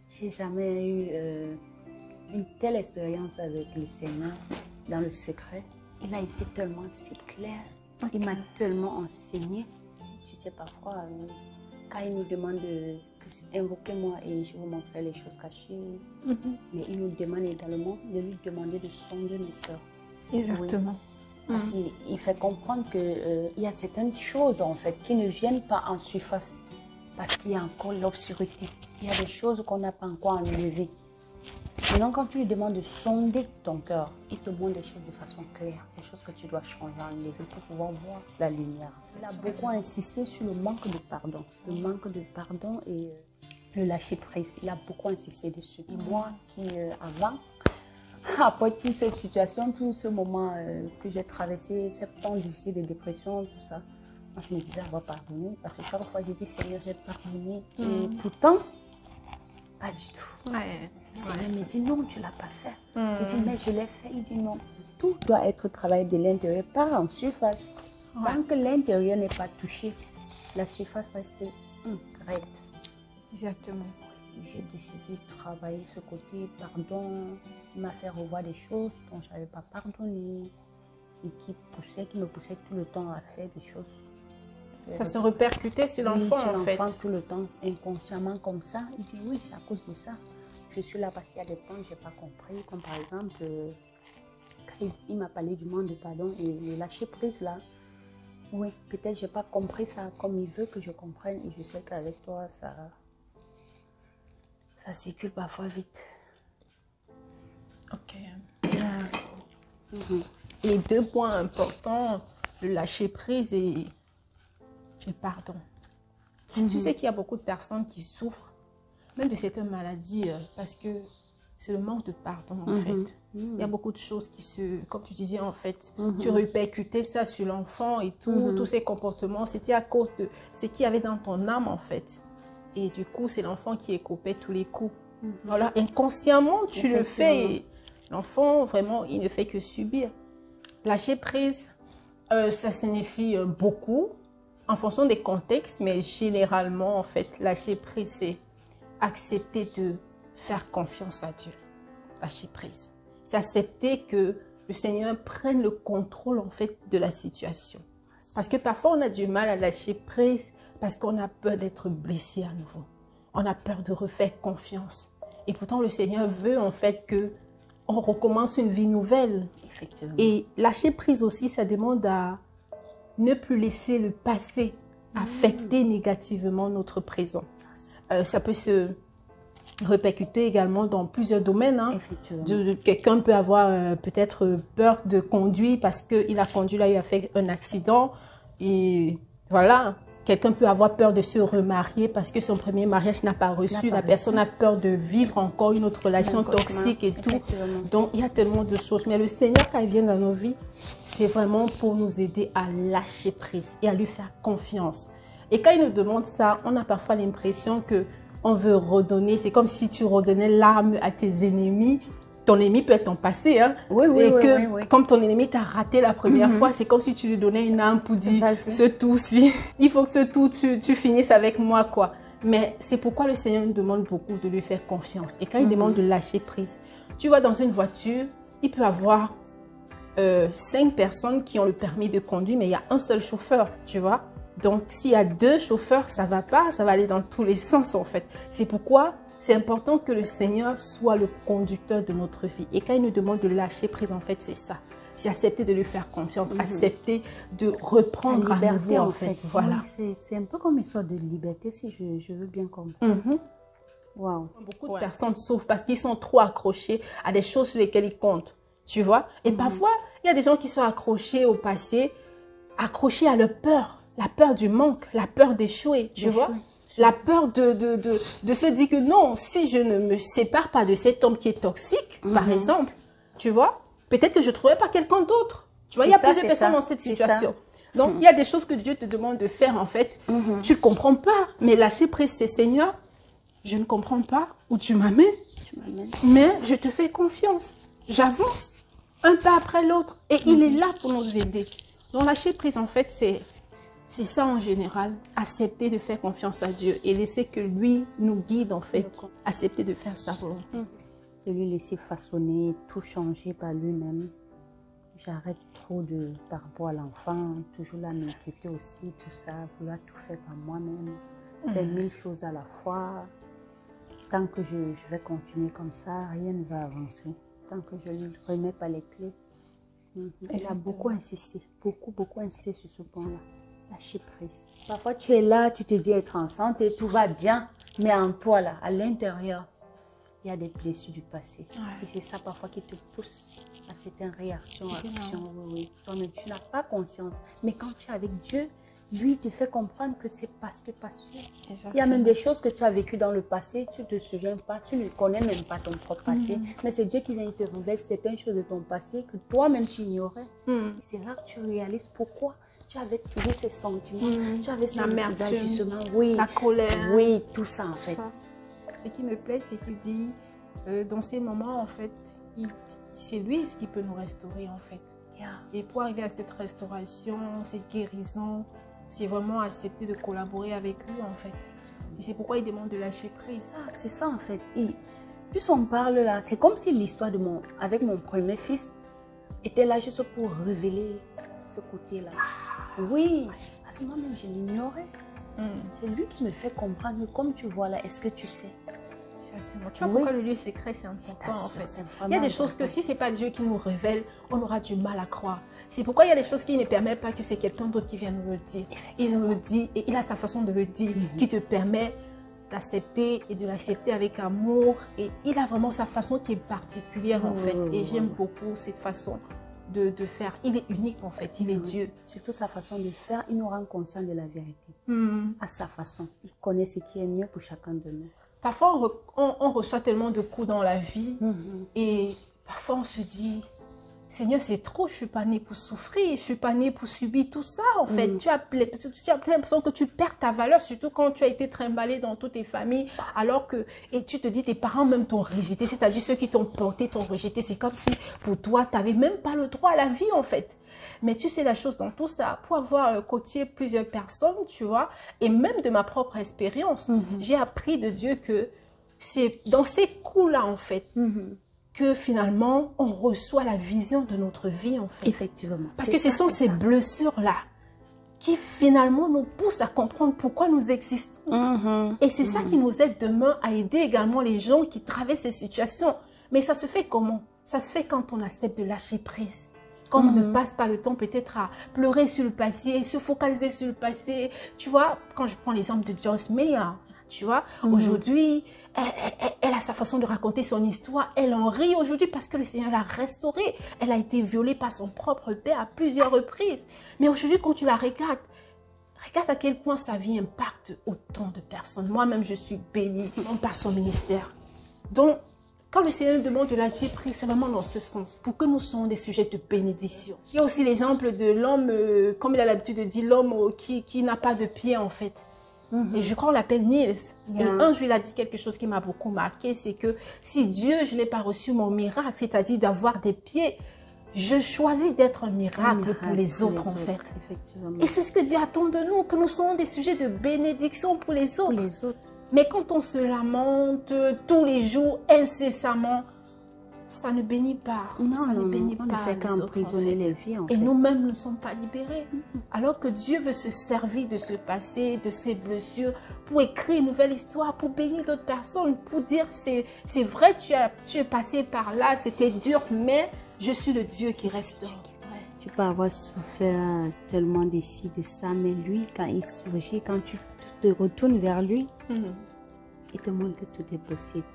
j'ai jamais eu une telle expérience avec le Seigneur dans le secret. Il a été tellement si clair. Il m'a tellement enseigné. Tu sais, parfois, quand il nous demande d'invoquer-moi et je vous montrerai les choses cachées, mais il nous demande également de lui demander de sonder nos cœurs. Exactement. Oui. Parce qu'il fait comprendre qu'il y a certaines choses en fait qui ne viennent pas en surface parce qu'il y a encore l'obscurité. Il y a des choses qu'on n'a pas encore enlevées. Maintenant, quand tu lui demandes de sonder ton cœur, il te montre des choses de façon claire, des choses que tu dois changer, enlever pour pouvoir voir la lumière. Il a beaucoup insisté sur le manque de pardon. Le manque de pardon et le lâcher prise. Il a beaucoup insisté dessus. Et moi qui, avant, après toute cette situation, tout ce moment que j'ai traversé, ce temps difficile de dépression, tout ça, moi je me disais, on va pardonner. Parce que chaque fois, j'ai dit, Seigneur, j'ai pardonné. Et pourtant, pas du tout. Ouais. Le Seigneur me dit, non, tu ne l'as pas fait. J'ai dit, mais je l'ai fait. Il dit, non. Tout doit être travaillé de l'intérieur, pas en surface. Tant que l'intérieur n'est pas touché, la surface reste raide. Exactement. J'ai décidé de travailler ce côté pardon. Il m'a fait revoir des choses dont je n'avais pas pardonné et qui me poussaient tout le temps à faire des choses. Ça se répercutait sur l'enfant en fait. Sur l'enfant tout le temps, inconsciemment comme ça. Il dit oui, c'est à cause de ça. Je suis là parce qu'il y a des points que je n'ai pas compris. Comme par exemple, quand il m'a parlé du manque de pardon et le lâcher prise là. Oui, peut-être je n'ai pas compris ça comme il veut que je comprenne. Et je sais qu'avec toi, ça circule parfois vite. Ok. Les deux points importants, le lâcher prise et le pardon. Tu sais qu'il y a beaucoup de personnes qui souffrent, même de certaines maladies, parce que c'est le manque de pardon en fait. Il y a beaucoup de choses qui comme tu disais en fait, tu répercutais ça sur l'enfant et tout, tous ces comportements, c'était à cause de ce qu'il y avait dans ton âme en fait. Et du coup, c'est l'enfant qui écopait tous les coups. Voilà, inconsciemment, tu le fais et l'enfant, vraiment, il ne fait que subir. Lâcher prise, ça signifie beaucoup en fonction des contextes, mais généralement, en fait, lâcher prise, c'est accepter de faire confiance à Dieu. Lâcher prise. C'est accepter que le Seigneur prenne le contrôle, en fait, de la situation. Parce que parfois, on a du mal à lâcher prise parce qu'on a peur d'être blessé à nouveau. On a peur de refaire confiance. Et pourtant, le Seigneur veut, en fait, que on recommence une vie nouvelle. Effectivement. Et lâcher prise aussi, ça demande à ne plus laisser le passé affecter négativement notre présent. Ça peut se répercuter également dans plusieurs domaines. Hein. Effectivement. Quelqu'un peut avoir peut-être peur de conduire parce qu'il a conduit, là, il a fait un accident. Et voilà, quelqu'un peut avoir peur de se remarier parce que son premier mariage n'a pas reçu. La personne a peur de vivre encore une autre relation toxique et tout. Donc, il y a tellement de choses. Mais le Seigneur, quand il vient dans nos vies, c'est vraiment pour nous aider à lâcher prise et à lui faire confiance. Et quand il nous demande ça, on a parfois l'impression qu'on veut redonner. C'est comme si tu redonnais l'arme à tes ennemis. Ton ennemi peut être ton passé. Hein? Comme ton ennemi t'a raté la première fois, c'est comme si tu lui donnais une arme pour dire ce tout-ci. Il faut que ce tout, tu finisses avec moi, quoi. Mais c'est pourquoi le Seigneur nous demande beaucoup de lui faire confiance. Et quand il demande de lâcher prise, tu vois, dans une voiture, il peut avoir 5 personnes qui ont le permis de conduire, mais il y a un seul chauffeur, tu vois. Donc, s'il y a 2 chauffeurs, ça va pas, ça va aller dans tous les sens, en fait. C'est pourquoi c'est important que le Seigneur soit le conducteur de notre vie. Et quand il nous demande de lâcher prise, en fait, c'est ça. C'est accepter de lui faire confiance, accepter de reprendre la liberté, à nouveau, en fait. Voilà. C'est un peu comme une sorte de liberté, si je veux bien comprendre. Wow. Beaucoup de personnes souffrent parce qu'ils sont trop accrochés à des choses sur lesquelles ils comptent, tu vois. Et parfois, il y a des gens qui sont accrochés au passé, accrochés à leur peur, la peur du manque, la peur d'échouer, tu vois. La peur de se dire que non, si je ne me sépare pas de cet homme qui est toxique, par exemple, tu vois, peut-être que je ne trouverai pas quelqu'un d'autre. Tu vois, il y a plusieurs personnes dans cette situation. Donc, il y a des choses que Dieu te demande de faire, en fait. Tu ne comprends pas, mais lâcher prise, c'est Seigneur, je ne comprends pas où tu m'amènes, mais je te fais confiance. J'avance un pas après l'autre et il est là pour nous aider. Donc, lâcher prise, en fait, c'est C'est ça en général, accepter de faire confiance à Dieu et laisser que lui nous guide en fait, accepter de faire sa volonté. C'est lui laisser façonner, tout changer par lui-même. J'arrête trop de, par rapport à l'enfant, toujours là m'inquiéter aussi, tout ça, vouloir tout faire par moi-même, faire 1000 choses à la fois. Tant que je vais continuer comme ça, rien ne va avancer. Tant que je ne lui remets pas les clés. Il a beaucoup insisté, beaucoup insisté sur ce point-là. Lâcher prise. Parfois, tu es là, tu te dis être enceinte et tout va bien, mais en toi, là, à l'intérieur, il y a des blessures du passé. Et c'est ça parfois qui te pousse à certaines réactions, actions. Oui. Toi-même, tu n'as pas conscience. Mais quand tu es avec Dieu, lui, il te fait comprendre que c'est parce que il y a même des choses que tu as vécues dans le passé, tu ne te souviens pas, tu ne connais même pas ton propre passé. Mais c'est Dieu qui vient te révéler certaines choses de ton passé que toi-même tu ignorais. C'est là que tu réalises pourquoi tu avais toujours ces sentiments, tu avais ces agissements, la colère. Oui, tout ça en fait. Ce qui me plaît, c'est qu'il dit, dans ces moments, en fait, c'est lui ce qui peut nous restaurer, en fait. Et pour arriver à cette restauration, cette guérison, c'est vraiment accepter de collaborer avec lui, en fait. Et c'est pourquoi il demande de lâcher prise. C'est ça, en fait. Et plus on parle là, c'est comme si l'histoire avec mon premier fils était là juste pour révéler ce côté-là. Oui, parce que moi-même, je l'ignorais. C'est lui qui me fait comprendre. Comme tu vois là, est-ce que tu sais? Exactement. Tu vois pourquoi le lieu secret, c'est important en fait. Il y a des choses que si ce n'est pas Dieu qui nous révèle, on aura du mal à croire. C'est pourquoi il y a des choses qui ne permettent pas que c'est quelqu'un d'autre qui vienne nous le dire. Il nous le dit et il a sa façon de le dire qui te permet d'accepter et de l'accepter avec amour. Et il a vraiment sa façon qui est particulière en fait. Et j'aime beaucoup cette façon de faire. Il est unique en fait, il est Dieu. Surtout sa façon de faire, il nous rend conscients de la vérité. À sa façon, il connaît ce qui est mieux pour chacun de nous. Parfois, on reçoit tellement de coups dans la vie et parfois on se dit, Seigneur, c'est trop, je ne suis pas née pour souffrir, je ne suis pas née pour subir tout ça. En fait, tu as l'impression que tu perds ta valeur, surtout quand tu as été trimballé dans toutes tes familles, alors que, et tu te dis, tes parents même t'ont rejeté, c'est-à-dire ceux qui t'ont porté t'ont rejeté. C'est comme si pour toi, tu n'avais même pas le droit à la vie, en fait. Mais tu sais la chose dans tout ça, pour avoir côtoyé plusieurs personnes, tu vois, et même de ma propre expérience, j'ai appris de Dieu que c'est dans ces coups-là, en fait, que finalement, on reçoit la vision de notre vie, en fait. Effectivement. Parce que ce sont ces blessures-là qui finalement nous poussent à comprendre pourquoi nous existons. Et c'est ça qui nous aide demain à aider également les gens qui traversent ces situations. Mais ça se fait comment? Ça se fait quand on accepte de lâcher prise. Quand on ne passe pas le temps peut-être à pleurer sur le passé, se focaliser sur le passé. Tu vois, quand je prends l'exemple de Joyce Meyer, tu vois, aujourd'hui, elle a sa façon de raconter son histoire. Elle en rit aujourd'hui parce que le Seigneur l'a restaurée. Elle a été violée par son propre père à plusieurs reprises. Mais aujourd'hui, quand tu la regardes, regarde à quel point sa vie impacte autant de personnes. Moi-même, je suis bénie par son ministère. Donc, quand le Seigneur demande de lâcher prise, c'est vraiment dans ce sens, pour que nous soyons des sujets de bénédiction. Il y a aussi l'exemple de l'homme, comme il a l'habitude de dire, l'homme qui n'a pas de pied en fait. Et je crois qu'on l'appelle Niels. Et un jour, il a dit quelque chose qui m'a beaucoup marqué, c'est que si Dieu, je n'ai pas reçu mon miracle, c'est-à-dire d'avoir des pieds, je choisis d'être un miracle pour les autres en fait. Et c'est ce que Dieu attend de nous, que nous soyons des sujets de bénédiction pour les autres. Mais quand on se lamente tous les jours, incessamment, ça ne bénit pas. Ça ne bénit pas. On ne fait qu'emprisonner les vies. Et nous-mêmes ne sommes pas libérés. Alors que Dieu veut se servir de ce passé, de ces blessures, pour écrire une nouvelle histoire, pour bénir d'autres personnes, pour dire c'est vrai, tu es passé par là, c'était dur, mais je suis le Dieu qui restaure. Tu peux avoir souffert tellement de ci, de ça, mais lui, quand il surgit, quand tu te retournes vers lui, il te montre que tout est possible.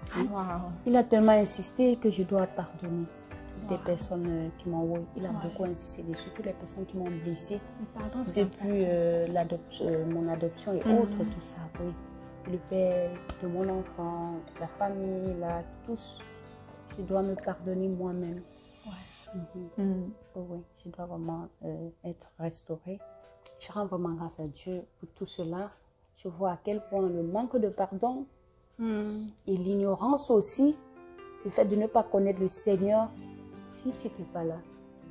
Il a tellement insisté que je dois pardonner toutes les personnes qui m'ont... Il a beaucoup insisté dessus, toutes les personnes qui m'ont blessé depuis mon adoption et autres, tout ça. Oui. Le père de mon enfant, la famille, là, tous. Je dois me pardonner moi-même. Oui, je dois vraiment être restaurée. Je rends vraiment grâce à Dieu pour tout cela. Je vois à quel point le manque de pardon et l'ignorance aussi, le fait de ne pas connaître le Seigneur, si tu n'étais pas là,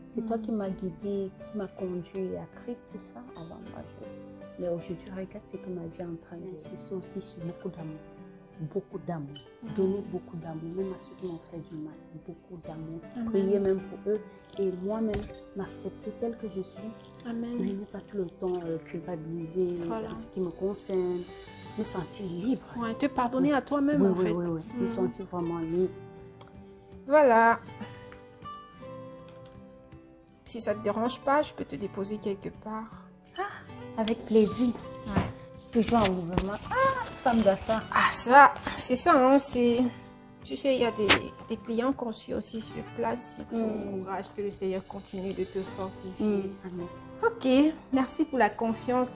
c'est toi qui m'as guidé, qui m'a conduit à Christ, tout ça. Alors moi, Mais aujourd'hui, regarde ce que ma vie est en train de... C'est aussi sur beaucoup d'amour. Beaucoup d'amour. Donner beaucoup d'amour, même à ceux qui m'ont fait du mal. Beaucoup d'amour. Prier même pour eux. Et moi-même, m'accepter tel que je suis. Amen. Mais ne pas tout le temps culpabiliser Voilà. en ce qui me concerne. Me sentir libre. Ouais, te pardonner à toi-même, Oui, en oui, fait. oui, oui. Me sentir vraiment libre. Voilà. Si ça te dérange pas, je peux te déposer quelque part. Avec plaisir. Ouais. Toujours en mouvement. Ah, femme d'affaires. Ah, ça, c'est ça, hein, c'est... Tu sais, il y a des clients qu'on suit aussi sur place. C'est tout courage, que le Seigneur continue de te fortifier. Amen. Ok, merci pour la confiance.